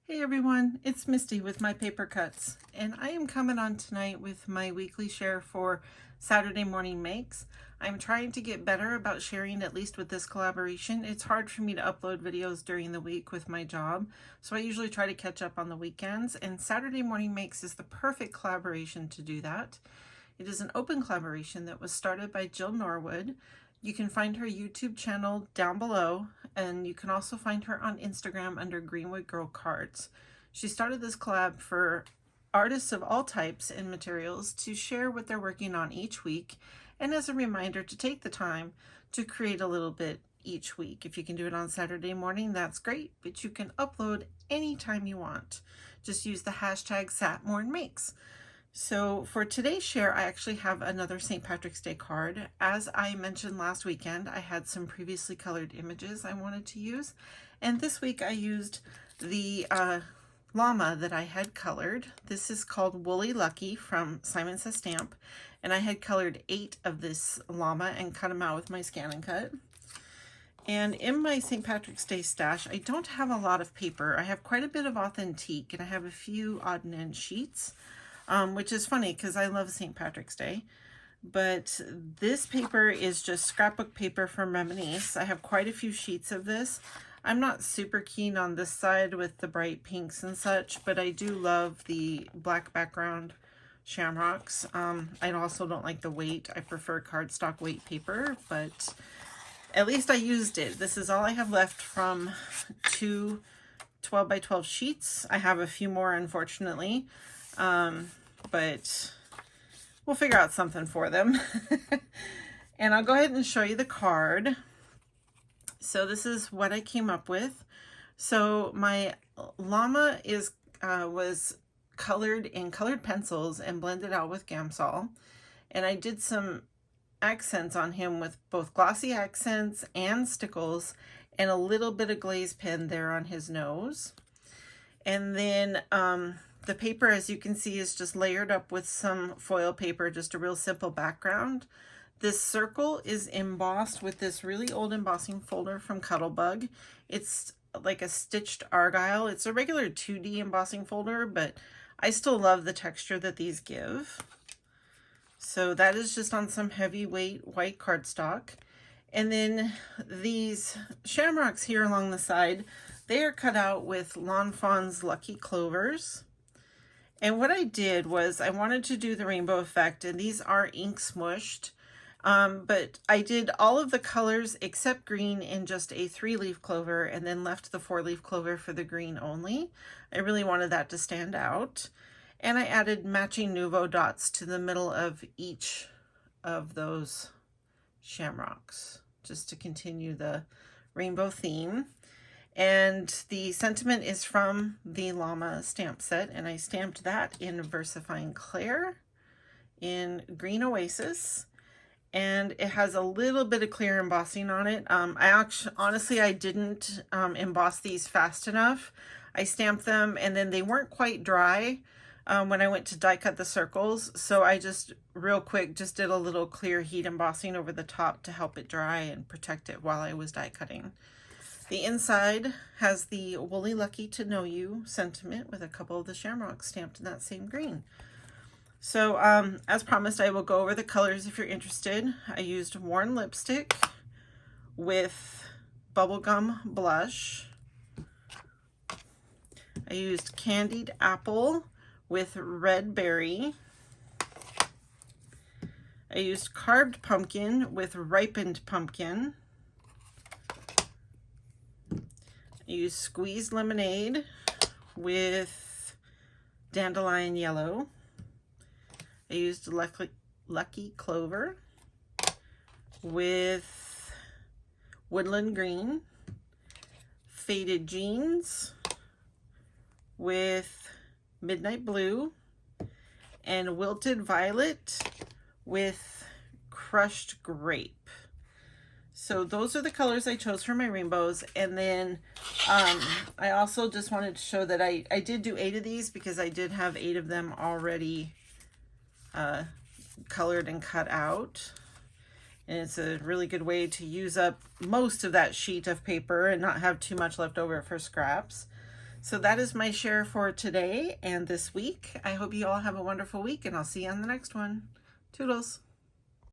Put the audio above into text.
Hey everyone, it's Misty with My Paper Cuts, and I am coming on tonight with my weekly share for Saturday Morning Makes. I'm trying to get better about sharing, at least with this collaboration. It's hard for me to upload videos during the week with my job, so I usually try to catch up on the weekends, and Saturday Morning Makes is the perfect collaboration to do that. It is an open collaboration that was started by Jill Norwood. You can find her YouTube channel down below, and you can also find her on Instagram under Greenwood Girl Cards. She started this collab for artists of all types and materials to share what they're working on each week, and as a reminder to take the time to create a little bit each week. If you can do it on Saturday morning, that's great, but you can upload anytime you want. Just use the hashtag SatMornMakes. So for today's share, I actually have another St. Patrick's Day card. As I mentioned last weekend, I had some previously colored images I wanted to use. And this week I used the llama that I had colored. This is called Woolly Lucky from Simon Says Stamp. And I had colored 8 of this llama and cut them out with my ScanNCut. And in my St. Patrick's Day stash, I don't have a lot of paper. I have quite a bit of Authentique, and I have a few odd and end sheets. Which is funny because I love St. Patrick's Day. But this paper is just scrapbook paper from Reminisce. I have quite a few sheets of this. I'm not super keen on this side with the bright pinks and such, but I do love the black background shamrocks. I also don't like the weight. I prefer cardstock weight paper, but at least I used it. This is all I have left from 2 12 by 12 sheets. I have a few more, unfortunately. But we'll figure out something for them. And I'll go ahead and show you the card. So this is what I came up with. So my llama was colored in colored pencils and blended out with Gamsol. And I did some accents on him with both glossy accents and stickles and a little bit of glaze pen there on his nose. And then the paper, as you can see, is just layered up with some foil paper, just a real simple background. This circle is embossed with this really old embossing folder from Cuttlebug. It's like a stitched argyle. It's a regular 2D embossing folder, but I still love the texture that these give. So that is just on some heavyweight white cardstock. And then these shamrocks here along the side, they are cut out with Lawn Fawn's Lucky Clovers. And what I did was I wanted to do the rainbow effect, and these are ink smushed, but I did all of the colors except green in just a 3-leaf clover and then left the 4-leaf clover for the green only. I really wanted that to stand out. And I added matching Nuvo dots to the middle of each of those shamrocks just to continue the rainbow theme. And the sentiment is from the llama stamp set, and I stamped that in VersaFine Clair in Green Oasis, and it has a little bit of clear embossing on it. Honestly, I didn't emboss these fast enough. I stamped them and then they weren't quite dry when I went to die cut the circles, so I just real quick just did a little clear heat embossing over the top to help it dry and protect it while I was die cutting. The inside has the Woolly Lucky to Know You sentiment with a couple of the shamrocks stamped in that same green. So as promised, I will go over the colors if you're interested. I used Worn Lipstick with Bubblegum Blush. I used Candied Apple with Red Berry. I used Carved Pumpkin with Ripened Pumpkin. I used Squeezed Lemonade with Dandelion Yellow. I used Lucky Clover with Woodland Green. Faded Jeans with Midnight Blue. And Wilted Violet with Crushed Grape. So those are the colors I chose for my rainbows. And then I also just wanted to show that I did do 8 of these because I did have 8 of them already colored and cut out. And it's a really good way to use up most of that sheet of paper and not have too much left over for scraps. So that is my share for today and this week. I hope you all have a wonderful week, and I'll see you on the next one. Toodles.